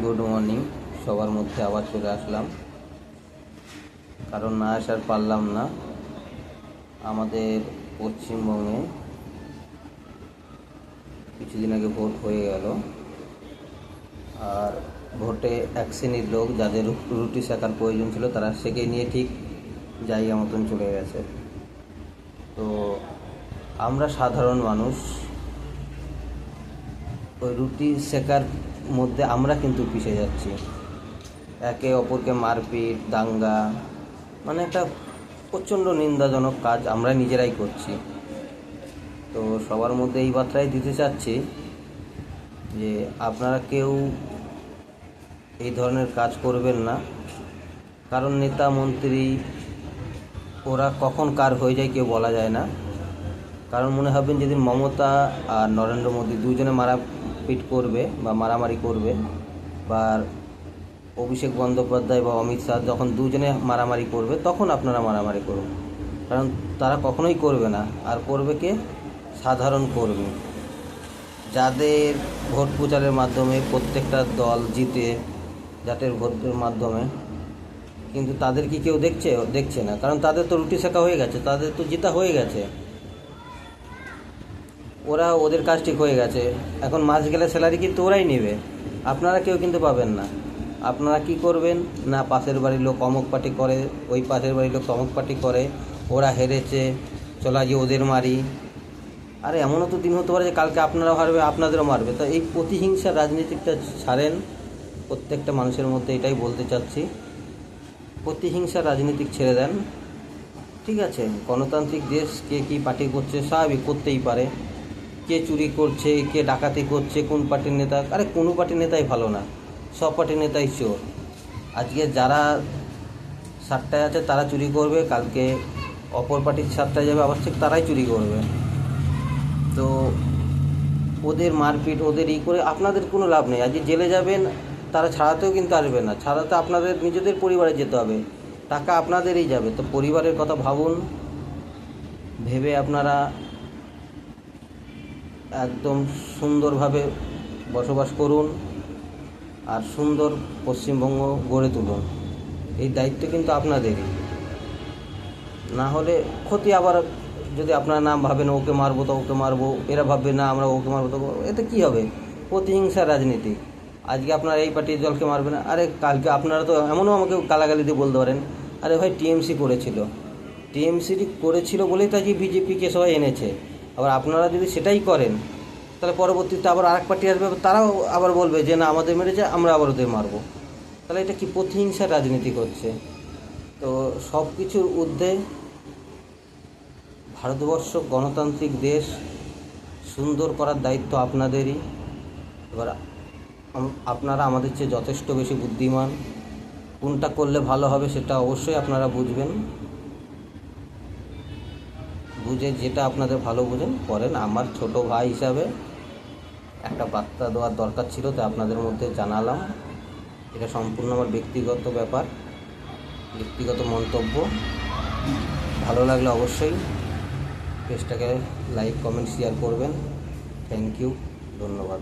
Good morning. সবার মধ্যে আবার চলে আসলাম, কারণ না আসার পারলাম না। আমাদের পশ্চিমবঙ্গে কিছুদিন আগে ভোট হয়ে গেল, আর ভোটে এক শ্রেণীর লোক যাদের রুটি শেখার প্রয়োজন ছিল তারা সেকে নিয়ে ঠিক জায়গা মতন চলে গেছে। তো আমরা সাধারণ মানুষ ওই রুটি শেখার মধ্যে আমরা কিন্তু পিছিয়ে যাচ্ছি। একে অপরকে মারপিট, দাঙ্গা, মানে একটা প্রচণ্ড নিন্দাজনক কাজ আমরা নিজেরাই করছি। তো সবার মধ্যে এই বার্তাই দিতে চাচ্ছি যে আপনারা কেউ এই ধরনের কাজ করবেন না, কারণ নেতা মন্ত্রী ওরা কখন কার হয়ে যায় কেউ বলা যায় না। কারণ মনে হবেন যেদিন মমতা আর নরেন্দ্র মোদী দুজনে মারাপিট করবে বা মারামারি করবে, বা অভিষেক বন্দ্যোপাধ্যায় বা অমিত শাহ যখন দুজনে মারামারি করবে তখন আপনারা মারামারি করুন, কারণ তারা কখনোই করবে না। আর করবে কে? সাধারণ কর্মী, যাদের ভোট প্রচারের মাধ্যমে প্রত্যেকটা দল জিতে, যাদের ভোটের মাধ্যমে, কিন্তু তাদের কি কেউ দেখছে না, কারণ তাদের তো রুটি শেখা হয়ে গেছে, তাদের তো জিতা হয়ে গেছে, ওদের কাজ ঠিক হয়ে গেছে। এখন মাস গেলে স্যালারি কিন্তু ওরাই নেবে, আপনারা কেউ কিন্তু পাবেন না। আপনারা কি করবেন না, পাশের বাড়ির লোক অমুক পার্টি করে, ওই পাশের বাড়ির লোক তমুক পার্টি করে, ওরা হেরেছে, চলা গিয়ে ওদের মারি। আরে এমনও তো দিন হতে পারে যে কালকে আপনারাও হারবে, আপনাদেরও মারবে। তো এই প্রতিহিংসার রাজনীতিটা ছাড়েন, প্রত্যেকটা মানুষের মধ্যে এটাই বলতে চাচ্ছি, প্রতিহিংসার রাজনীতি ছেড়ে দেন। ঠিক আছে, গণতান্ত্রিক দেশ, কে কী পার্টি করছে স্বাভাবিক, করতেই পারে। কে চুরি করছে, কে ডাকাতি করছে, কোন পার্টির নেতা, আরে কোনো পার্টির নেতাই ভালো না, সব পার্টির নেতাই চোর। আজকে যারা সাতটায় আছে তারা চুরি করবে, কালকে অপর পার্টির সাতটায় যাবে আবার ঠিক তারাই চুরি করবে। তো ওদের মারপিট, ওদের করে আপনাদের কোনো লাভ নেই। আজকে জেলে যাবেন, তারা ছাড়াতেও কিন্তু আসবে না, ছাড়াতে আপনাদের নিজেদের পরিবারে যেতে হবে, টাকা আপনাদেরই যাবে। তো পরিবারের কথা ভাবুন, ভেবে আপনারা একদম সুন্দরভাবে বসবাস করুন আর সুন্দর পশ্চিমবঙ্গ গড়ে তুলুন। এই দায়িত্ব কিন্তু আপনাদেরই, না হলে ক্ষতি। আবার যদি আপনারা নাম ভাবেন ওকে মারবো তো ওকে মারবো, এরা ভাববে না আমরা ওকে মারবো তো, এতে কী হবে? প্রতিহিংসার রাজনীতি। আজকে আপনারা এই পার্টির দলকে মারবে না, আরে কালকে আপনারা তো এমনও আমাকে গালাগালি দিয়ে বলতে পারেন, আরে ভাই টিএমসি করেছিল বলেই তো আজকে বিজেপিকে সবাই এনেছে। আবার আপনারা যদি সেটাই করেন তাহলে পরবর্তীতে আবার আরেক পার্টি আসবে, তারাও আবার বলবে যে না আমাদের মেরেছে, আমরা আবার ওদের মারবো। তাহলে এটা কি প্রতিহিংসার রাজনীতি করছে? তো সব কিছুর ঊর্ধ্বে ভারতবর্ষ গণতান্ত্রিক দেশ, সুন্দর করার দায়িত্ব আপনাদেরই। এবার আপনারা আমাদের চেয়ে যথেষ্ট বেশি বুদ্ধিমান, কোনটা করলে ভালো হবে সেটা অবশ্যই আপনারা বুঝবেন, বুঝে যেটা আপনাদের ভালো বুঝেন করেন। আমার ছোট ভাই হিসাবে একটা বার্তা দেওয়ার দরকার ছিল, তাই আপনাদের মধ্যে জানালাম। এটা সম্পূর্ণ আমার ব্যক্তিগত ব্যাপার, ব্যক্তিগত মন্তব্য। ভালো লাগলে অবশ্যই পেজটাকে লাইক, কমেন্ট, শেয়ার করবেন। থ্যাংক ইউ, ধন্যবাদ।